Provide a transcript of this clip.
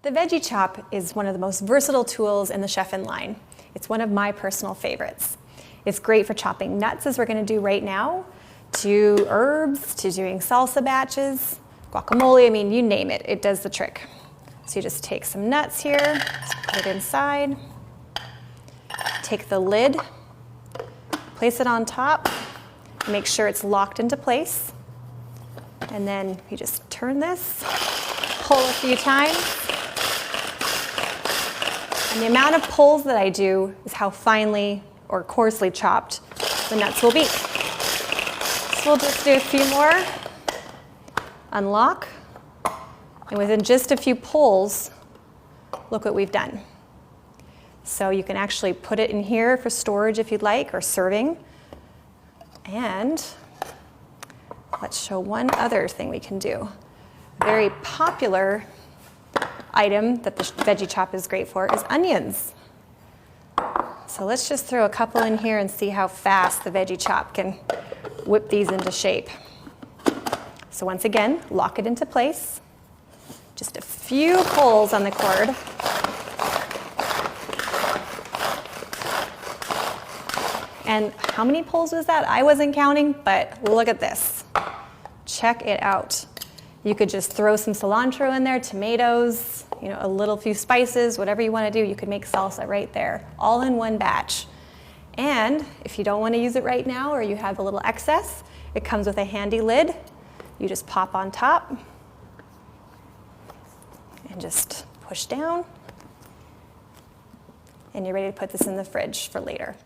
The VeggiChop is one of the most versatile tools in the chef-in line. It's one of my personal favorites. It's great for chopping nuts, as we're going to do right now, to herbs, to doing salsa batches, guacamole, I mean, you name it, it does the trick. So you just take some nuts here, just put it inside, take the lid, place it on top, make sure it's locked into place, and then you just turn this, pull a few times. And the amount of pulls that I do is how finely or coarsely chopped the nuts will be. So we'll just do a few more. Unlock. And within just a few pulls, look what we've done. So you can actually put it in here for storage if you'd like, or serving. And let's show one other thing we can do. A very popular item that the VeggiChop is great for is onions. So let's just throw a couple in here and see how fast the VeggiChop can whip these into shape. So once again, lock it into place. Just a few pulls on the cord. And how many pulls was that? I wasn't counting, but look at this. Check it out. You could just throw some cilantro in there, tomatoes, a little few spices, whatever you want to do. You could make salsa right there, all in one batch. And if you don't want to use it right now, or you have a little excess, it comes with a handy lid. You just pop on top and just push down. And you're ready to put this in the fridge for later.